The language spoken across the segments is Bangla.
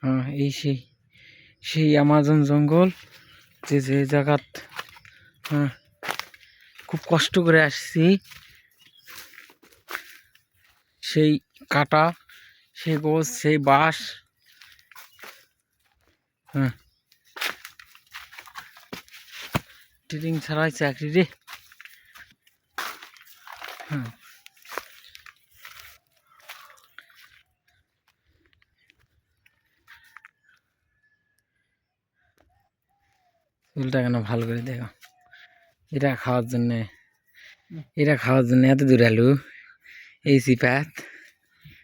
হ্যাঁ এই সেই সেই আমাজন জঙ্গল যে যে জায়গাত হ্যাঁ খুব কষ্ট করে আসছি, সেই কাটা, সেই গোছ, সেই বাঁশ। হ্যাঁ ট্রেনিং ছাড়াই চাকরি রে। হ্যাঁ চুলটা কেন ভালো করে দেখো, এটা খাওয়ার জন্যে, এটা খাওয়ার জন্য এত দূর এলু এই সিপাত।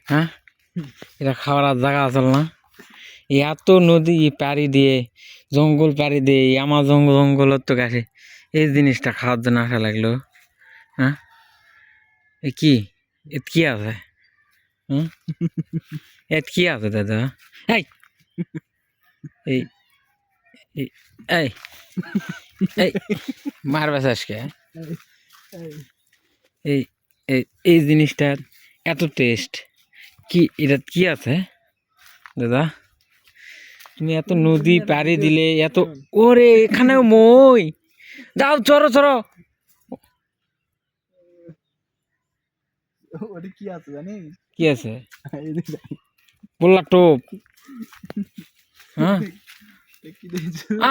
হ্যাঁ এটা খাওয়ার আর জায়গা আসল না, এত নদী পাড়ি দিয়ে, জঙ্গল পাড়ি দিয়ে আমার জঙ্গলের তো কাছে এই জিনিসটা খাওয়ার জন্য আসা লাগলো। হ্যাঁ এ কি, এত কি আছে? হুম এত কি আছে দাদা? এই এই এই এই এই মারবে আজকে? এই এই এই জিনিসটার এত টেস্ট কি, এটা কি আছে দাদা? তুমি এত নদী পাড়ি দিলে এত, ওরে এখানেও মই, যাও চড়ো চড়ো। কি আছে জানি, কি আছে বললা টোপ? হ্যাঁ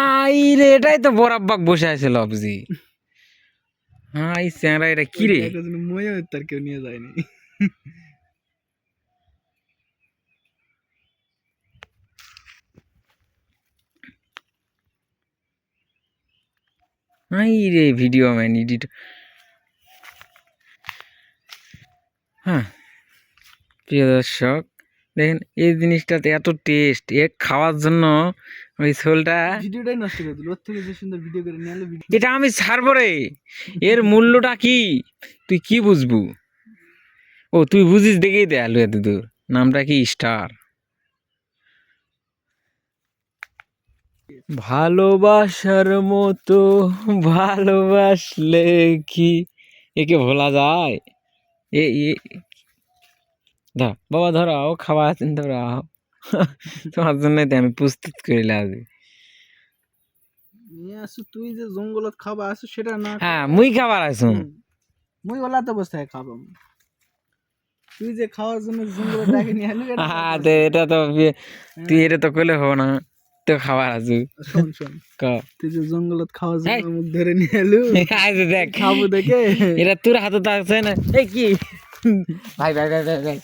আই রে, এটাই তো বরাব্বাক বসে আছে লবজি। হ্যাঁ এই চ্যাংরা, এটা কি রে? মই তার কেউ নিয়ে যায়নি। হাই রে ভিডিও ম্যান এডিট। হ্যাঁ প্রিয় দর্শক দেখেন এই জিনিসটাতে এত টেস্ট, এ খাওয়ার জন্য ওই ঝোলটা। ভিডিওটাই নষ্ট করে দিল, ওর থেকে যে সুন্দর ভিডিও করে নিয়ে এলো। এটা আমি ছাড়বো রে, এর মূল্যটা কি তুই কি বুঝবু? ও তুই বুঝিস দেখেই দে আলু এত দূর, নামটা কি স্টার। ভালোবাসার মতো ভালোবাসলে কি একে ভোলা যায়? এ ধর বাবা, ধরাও খাওয়া আছেন, ধরাও তোমার জন্য আমি প্রস্তুত করিলাম। নিয়ে আসু তুই যে জঙ্গলত খাবা আসু সেটা না। হ্যাঁ মুই খাবার আছো, মুই ওলা তো অবস্থায় খাবো, তুই যে খাওয়ার জন্য জঙ্গলত ডাকে নিয়ে এলি। হ্যাঁ এটা তো তুই এটা তো কইলে হবো না, তো খাবার আছো। শোন শোন, ক তুই যে জঙ্গলত খাওয়ার জন্য মুখ ধরে নিয়ে এলু, দেখ খাবো দেখে এটা তোর হাতে তো আছে না। এই কি ভাই ভাই ভাই ভাই ভাই